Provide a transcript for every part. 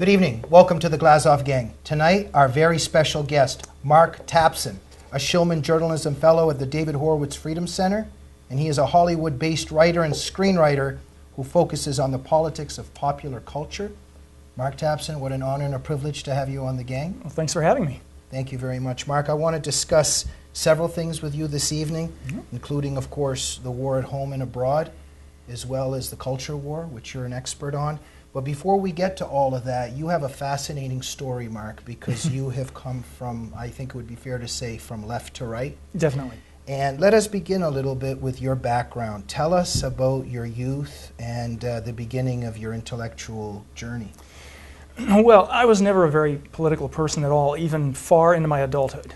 Good evening. Welcome to the Glazov Gang. Tonight, our very special guest, Mark Tapson, a Shillman Journalism Fellow at the David Horowitz Freedom Center, and he is a Hollywood-based writer and screenwriter who focuses on the politics of popular culture. Mark Tapson, what an honor and a privilege to have you on the gang. Well, thanks for having me. Thank you very much, Mark. I want to discuss several things with you this evening, including, of course, the war at home and abroad, as well as the culture war, which you're an expert on. But before we get to all of that, you have a fascinating story, Mark, because you have come from, I think it would be fair to say, from left to right. Definitely. And let us begin a little bit with your background. Tell us about your youth and the beginning of your intellectual journey. Well, I was never a very political person at all, even far into my adulthood.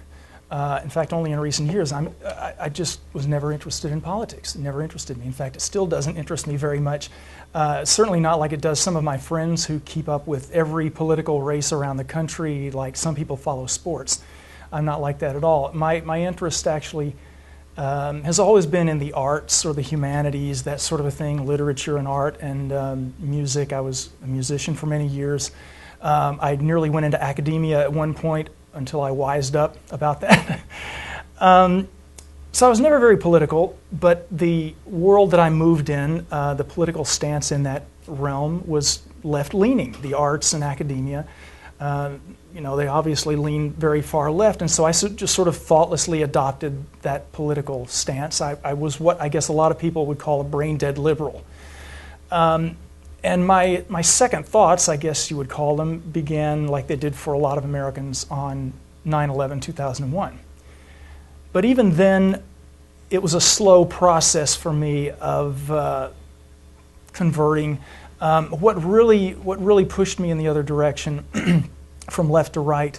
In fact, only in recent years, I just was never interested in politics. It never interested me. In fact, it still doesn't interest me very much. Certainly not like it does some of my friends who keep up with every political race around the country, like some people follow sports. I'm not like that at all. My interest actually has always been in the arts or the humanities, that sort of a thing, literature and art and music. I was a musician for many years. I nearly went into academia at one point until I wised up about that. So I was never very political, but the world that I moved in, the political stance in that realm was left-leaning. The arts and academia, they obviously lean very far left, and so I just sort of thoughtlessly adopted that political stance. I was what I guess a lot of people would call a brain-dead liberal. And my second thoughts, I guess you would call them, began like they did for a lot of Americans on 9/11/2001. But even then, it was a slow process for me of converting. What really pushed me in the other direction from left to right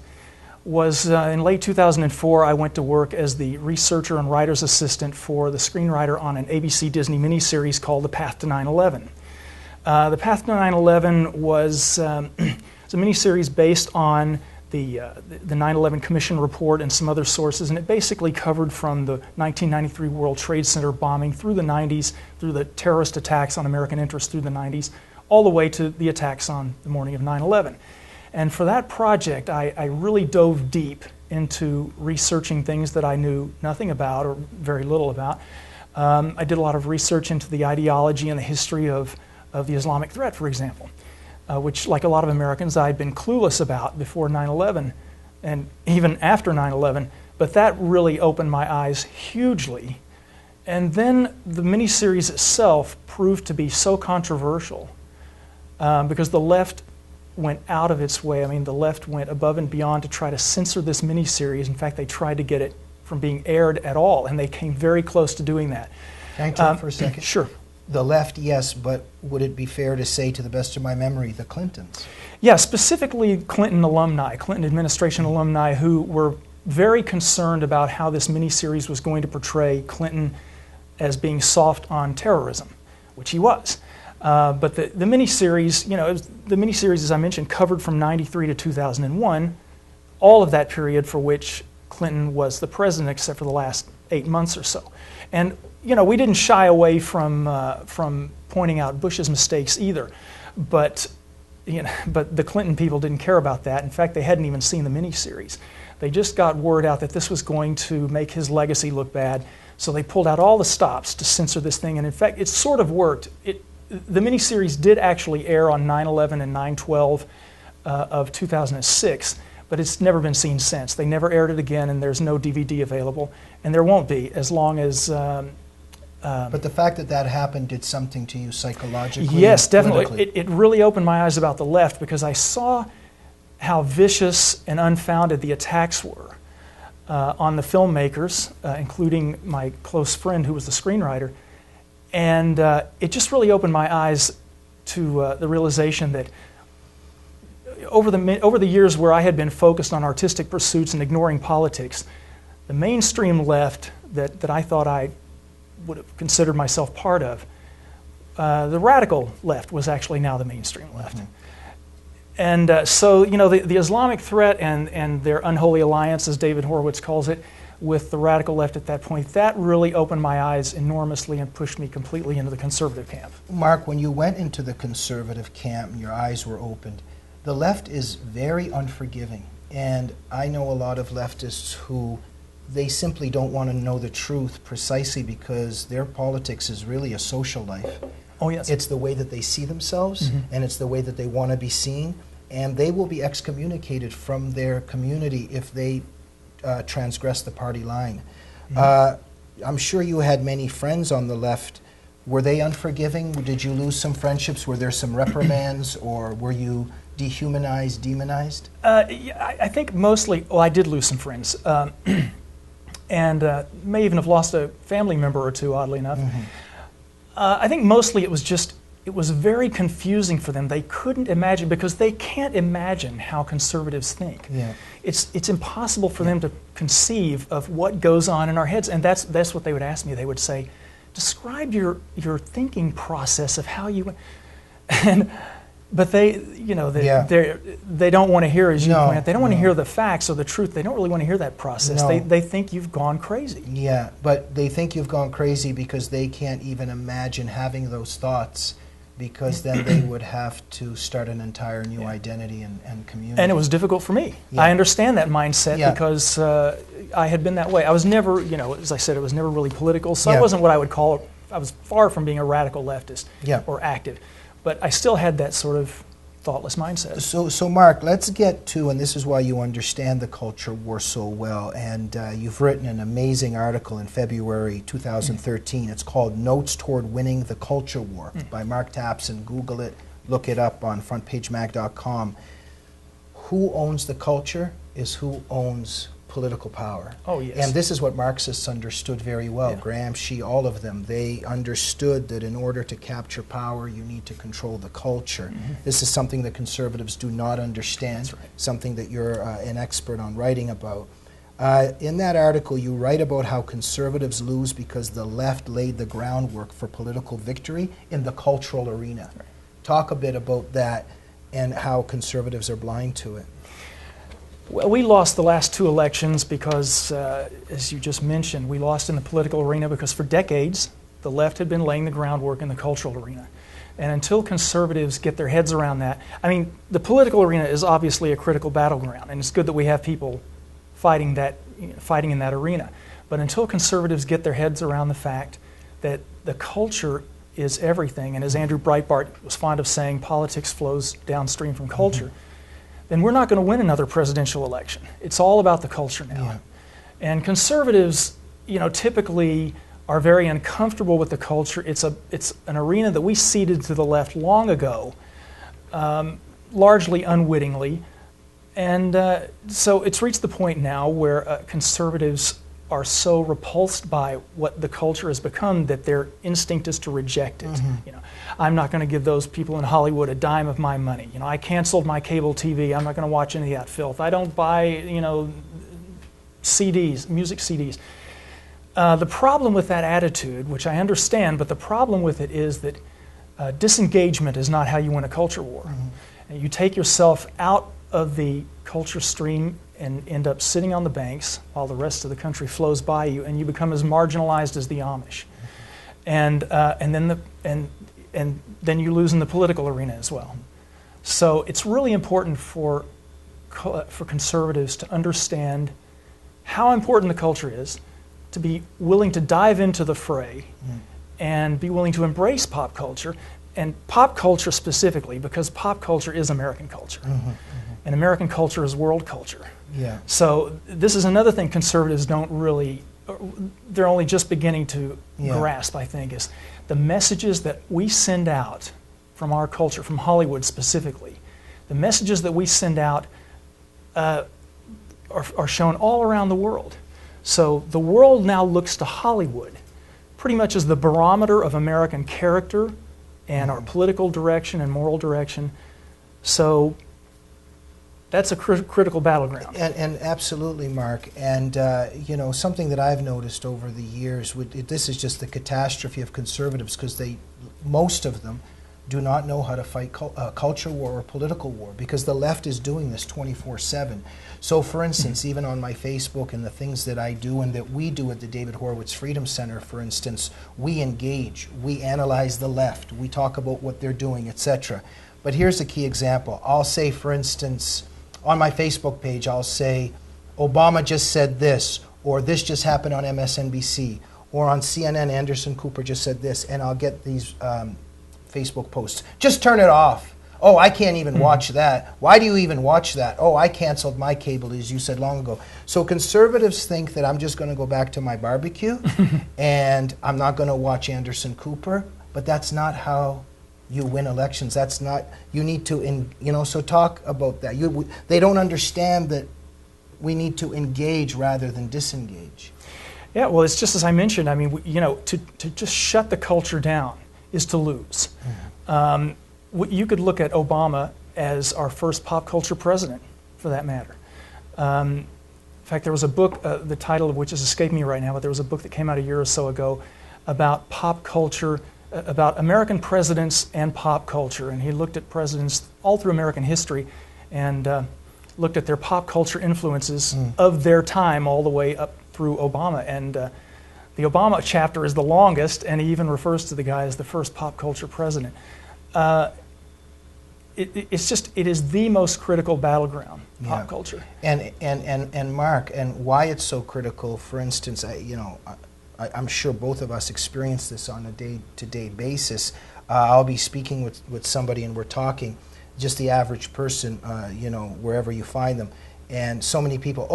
was in late 2004, I went to work as the researcher and writer's assistant for the screenwriter on an ABC Disney miniseries called The Path to 9/11. The Path to 9/11 was a miniseries based on the 9/11 Commission report and some other sources, and it basically covered from the 1993 World Trade Center bombing through the 90s, through the terrorist attacks on American interests through the 90s, all the way to the attacks on the morning of 9/11. And for that project, I really dove deep into researching things that I knew nothing about or very little about. I did a lot of research into the ideology and the history of the Islamic threat, for example, which, like a lot of Americans, I had been clueless about before 9/11 and even after 9/11, but that really opened my eyes hugely. And then the miniseries itself proved to be so controversial because the left went out of its way. I mean, the left went above and beyond to try to censor this miniseries. In fact, they tried to get it from being aired at all, and they came very close to doing that. Can I interrupt for a second? Sure. The left, yes, but would it be fair to say, to the best of my memory, the Clintons? Yeah, specifically Clinton alumni, Clinton administration alumni who were very concerned about how this miniseries was going to portray Clinton as being soft on terrorism, which he was. But the miniseries, the miniseries, as I mentioned, covered from 93 to 2001, all of that period for which Clinton was the president, except for the last 8 months or so. And we didn't shy away from pointing out Bush's mistakes either, but the Clinton people didn't care about that. In fact, they hadn't even seen the miniseries. They just got word out that this was going to make his legacy look bad, so they pulled out all the stops to censor this thing. And in fact, it sort of worked. The miniseries did actually air on 9/11 and 9/12 of 2006. But it's never been seen since. They never aired it again, and there's no DVD available, and there won't be as long as... but the fact that happened did something to you psychologically? Yes, definitely. It really opened my eyes about the left because I saw how vicious and unfounded the attacks were on the filmmakers, including my close friend who was the screenwriter. And it just really opened my eyes to the realization that over the years where I had been focused on artistic pursuits and ignoring politics, the mainstream left that I thought I would have considered myself part of, the radical left was actually now the mainstream left. Mm-hmm. And so, the Islamic threat and their unholy alliance, as David Horowitz calls it, with the radical left at that point, that really opened my eyes enormously and pushed me completely into the conservative camp. Mark, when you went into the conservative camp and your eyes were opened, the left is very unforgiving. And I know a lot of leftists who they simply don't want to know the truth precisely because their politics is really a social life. Oh, yes. It's the way that they see themselves, and it's the way that they want to be seen. And they will be excommunicated from their community if they transgress the party line. I'm sure you had many friends on the left. Were they unforgiving? Did you lose some friendships? Were there some reprimands, or were you dehumanized, demonized? Yeah, I think mostly, well, I did lose some friends. And may even have lost a family member or two, oddly enough. I think mostly it was very confusing for them. They couldn't imagine, because they can't imagine how conservatives think. Yeah. It's impossible for them to conceive of what goes on in our heads, and that's what they would ask me. They would say, describe your thinking process of how you, but they don't want to hear, as you point out, they don't want to hear the facts or the truth. They don't really want to hear that process. No. They think you've gone crazy. Yeah, but they think you've gone crazy because they can't even imagine having those thoughts, because then they would have to start an entire new identity and community. And it was difficult for me. Yeah. I understand that mindset Yeah. because I had been that way. I was never, as I said, it was never really political, so Yeah. I wasn't what I would call, I was far from being a radical leftist Yeah. or active. But I still had that sort of thoughtless mindset. So Mark, let's get to, and this is why you understand the culture war so well, and you've written an amazing article in February 2013. It's called Notes Toward Winning the Culture War by Mark Tapson. Google it, look it up on frontpagemag.com. Who owns the culture is who owns political power. Oh, yes. And this is what Marxists understood very well. Yeah. Gramsci, all of them, they understood that in order to capture power, you need to control the culture. This is something that conservatives do not understand, That's right. something that you're an expert on writing about. In that article, you write about how conservatives lose because the left laid the groundwork for political victory in the cultural arena. Right. Talk a bit about that and how conservatives are blind to it. Well, we lost the last two elections because, as you just mentioned, we lost in the political arena because for decades the left had been laying the groundwork in the cultural arena. And until conservatives get their heads around that, I mean, the political arena is obviously a critical battleground, and it's good that we have people fighting in that arena. But until conservatives get their heads around the fact that the culture is everything, and as Andrew Breitbart was fond of saying, politics flows downstream from culture, then we're not going to win another presidential election. It's all about the culture now. Yeah. And conservatives, typically are very uncomfortable with the culture. It's an arena that we ceded to the left long ago, largely unwittingly. And so it's reached the point now where conservatives are so repulsed by what the culture has become that their instinct is to reject it. I'm not going to give those people in Hollywood a dime of my money. I canceled my cable TV. I'm not going to watch any of that filth. I don't buy, CDs, music CDs. The problem with that attitude, which I understand, but the problem with it is that disengagement is not how you win a culture war. And you take yourself out of the culture stream and end up sitting on the banks while the rest of the country flows by you, and you become as marginalized as the Amish. And then you lose in the political arena as well. So it's really important for conservatives to understand how important the culture is, to be willing to dive into the fray, and be willing to embrace pop culture, and pop culture specifically, because pop culture is American culture. And American culture is world culture. Yeah. So this is another thing conservatives don't really, they're only just beginning to grasp, I think, is the messages that we send out from our culture, from Hollywood specifically. The messages that we send out are shown all around the world. So the world now looks to Hollywood pretty much as the barometer of American character and our political direction and moral direction. So that's a critical battleground. And absolutely, Mark. And something that I've noticed over the years, this is just the catastrophe of conservatives, because most of them do not know how to fight culture war or political war, because the left is doing this 24/7. So, for instance, even on my Facebook and the things that I do and that we do at the David Horowitz Freedom Center, for instance, we engage, we analyze the left, we talk about what they're doing, etc. But here's a key example. I'll say, for instance, on my Facebook page, I'll say, Obama just said this, or this just happened on MSNBC, or on CNN, Anderson Cooper just said this, and I'll get these Facebook posts. Just turn it off. Oh, I can't even watch that. Why do you even watch that? Oh, I canceled my cable, as you said long ago. So conservatives think that I'm just going to go back to my barbecue and I'm not going to watch Anderson Cooper, but that's not how you win elections. That's not, you need to, so talk about that. They don't understand that we need to engage rather than disengage. Yeah, well, it's just as I mentioned. I mean, to just shut the culture down is to lose. You could look at Obama as our first pop culture president, for that matter. In fact, there was a book, the title of which is escaping me right now, but there was a book that came out a year or so ago about pop culture, about American presidents and pop culture. And he looked at presidents all through American history and looked at their pop culture influences of their time all the way up through Obama. And the Obama chapter is the longest, and he even refers to the guy as the first pop culture president. It is the most critical battleground, pop culture. And Mark, and why it's so critical, for instance, I'm sure both of us experience this on a day-to-day basis. I'll be speaking with somebody and we're talking, just the average person, wherever you find them. And so many people,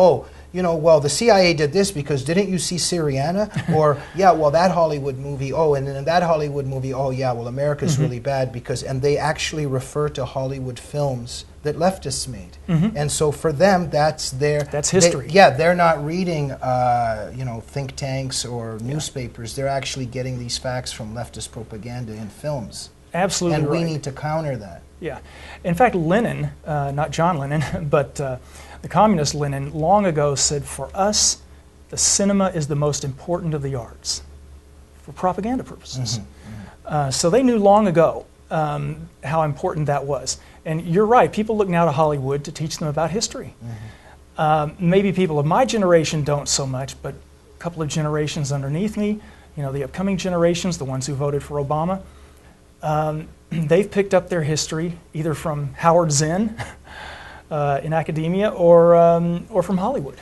well, the CIA did this because didn't you see Syriana? Or, yeah, well, that Hollywood movie, and then in that Hollywood movie, America's really bad because, and they actually refer to Hollywood films that leftists made. And so for them, that's history. They're not reading, think tanks or newspapers. They're actually getting these facts from leftist propaganda in films. Absolutely and right. we need to counter that. Yeah. In fact, Lenin, not John Lennon, but the communist Lenin, long ago said, for us, the cinema is the most important of the arts for propaganda purposes. So they knew long ago how important that was. And you're right, people look now to Hollywood to teach them about history. Maybe people of my generation don't so much, but a couple of generations underneath me, the upcoming generations, the ones who voted for Obama, they've picked up their history either from Howard Zinn in academia or from Hollywood.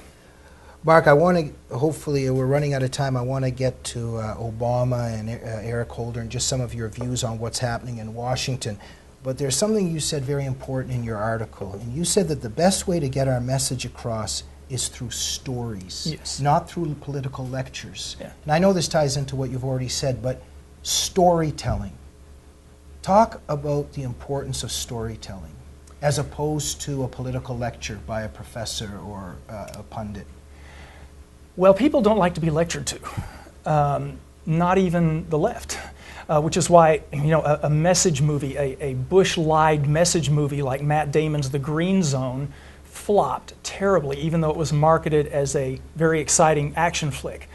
Mark, I want to, hopefully, we're running out of time. I want to get to Obama and Eric Holder and just some of your views on what's happening in Washington. But there's something you said very important in your article. And you said that the best way to get our message across is through stories, not through political lectures. And I know this ties into what you've already said, but storytelling. Talk about the importance of storytelling as opposed to a political lecture by a professor or a pundit. Well, people don't like to be lectured to, not even the left, which is why a message movie, a Bush-lied message movie like Matt Damon's The Green Zone flopped terribly, even though it was marketed as a very exciting action flick,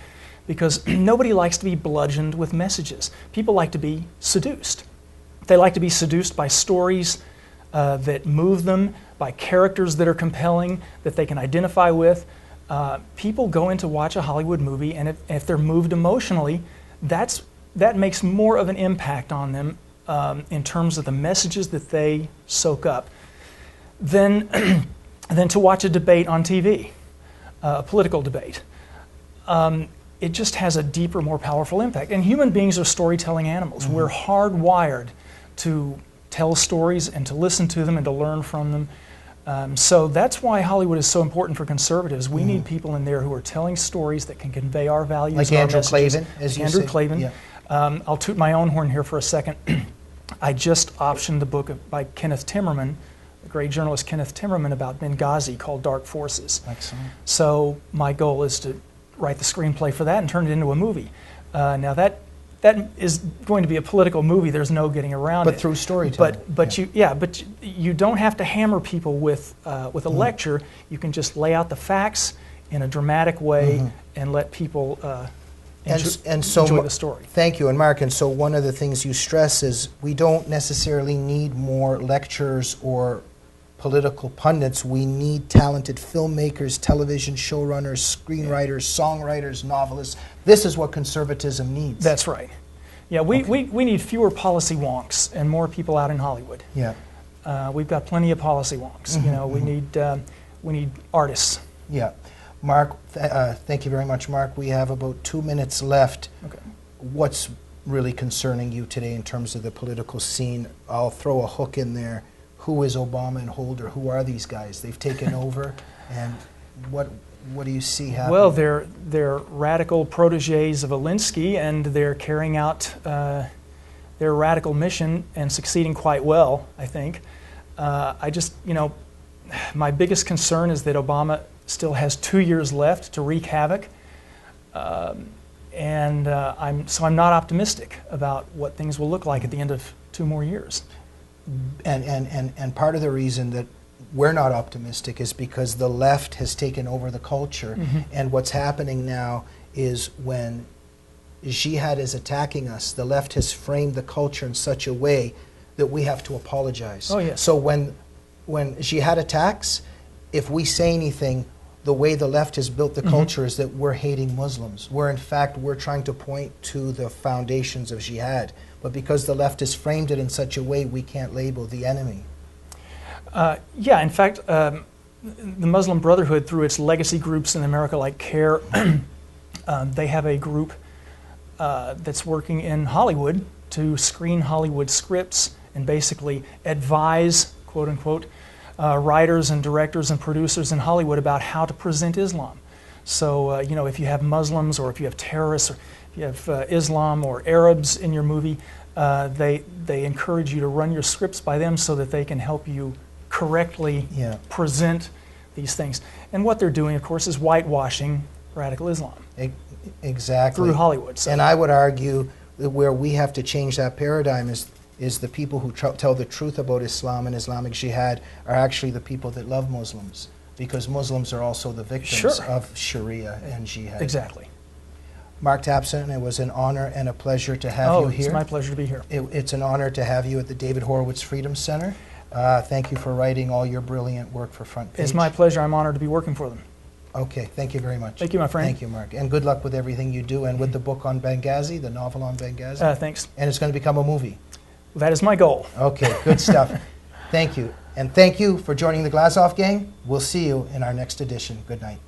because nobody likes to be bludgeoned with messages. People like to be seduced. They like to be seduced by stories that move them, by characters that are compelling, that they can identify with. People go in to watch a Hollywood movie, and if they're moved emotionally, that makes more of an impact on them in terms of the messages that they soak up than to watch a debate on TV, a political debate. It just has a deeper, more powerful impact. And human beings are storytelling animals. We're hardwired to tell stories and to listen to them and to learn from them. So that's why Hollywood is so important for conservatives. We need people in there who are telling stories that can convey our values. Like Andrew Klavan, as you Andrew say. Klavan. Yeah. I'll toot my own horn here for a second. I just optioned the book by Kenneth Timmerman, the great journalist Kenneth Timmerman, about Benghazi called Dark Forces. Excellent. So my goal is to write the screenplay for that and turn it into a movie. Now that is going to be a political movie. There's no getting around it. But through storytelling. But you don't have to hammer people with a lecture. You can just lay out the facts in a dramatic way and let people enjoy the story. Thank you. And Mark, and so one of the things you stress is we don't necessarily need more lectures or political pundits. We need talented filmmakers, television showrunners, screenwriters, songwriters, novelists. This is what conservatism needs. That's right. Yeah, we need fewer policy wonks and more people out in Hollywood. Yeah. We've got plenty of policy wonks. You know, we need artists. Yeah. Mark, thank you very much, Mark. We have about 2 minutes left. Okay. What's really concerning you today in terms of the political scene? I'll throw a hook in there. Who is Obama and Holder? Who are these guys? They've taken over, and what do you see happening? Well, they're radical protégés of Alinsky, and they're carrying out their radical mission and succeeding quite well, I think. I just, you know, my biggest concern is that Obama still has 2 years left to wreak havoc, and I'm not optimistic about what things will look like at the end of 2 more years. And part of the reason that we're not optimistic is because the left has taken over the culture, and what's happening now is when jihad is attacking us, the left has framed the culture in such a way that we have to apologize. Oh, yes. So when jihad attacks, if we say anything, the way the left has built the culture is that we're hating Muslims. In fact, we're trying to point to the foundations of jihad. But because the left has framed it in such a way, we can't label the enemy. Yeah, in fact, the Muslim Brotherhood, through its legacy groups in America like CARE, they have a group that's working in Hollywood to screen Hollywood scripts and basically advise, quote unquote, writers and directors and producers in Hollywood about how to present Islam. So, you know, if you have Muslims or if you have terrorists or if you have Islam or Arabs in your movie, they encourage you to run your scripts by them so that they can help you correctly present these things. And what they're doing, of course, is whitewashing radical Islam. Exactly. Through Hollywood. So. And I would argue that where we have to change that paradigm is the people who tell the truth about Islam and Islamic jihad are actually the people that love Muslims, because Muslims are also the victims of Sharia and jihad. Exactly. Mark Tapson, it was an honor and a pleasure to have you here. It's my pleasure to be here. It's an honor to have you at the David Horowitz Freedom Center. Thank you for writing all your brilliant work for Front Page. It's my pleasure. I'm honored to be working for them. Okay, thank you very much. Thank you, my friend. Thank you, Mark. And good luck with everything you do and with the book on Benghazi, the novel on Benghazi. Thanks. And it's going to become a movie. That is my goal. Okay, good stuff. Thank you. And thank you for joining the Glazov gang. We'll see you in our next edition. Good night.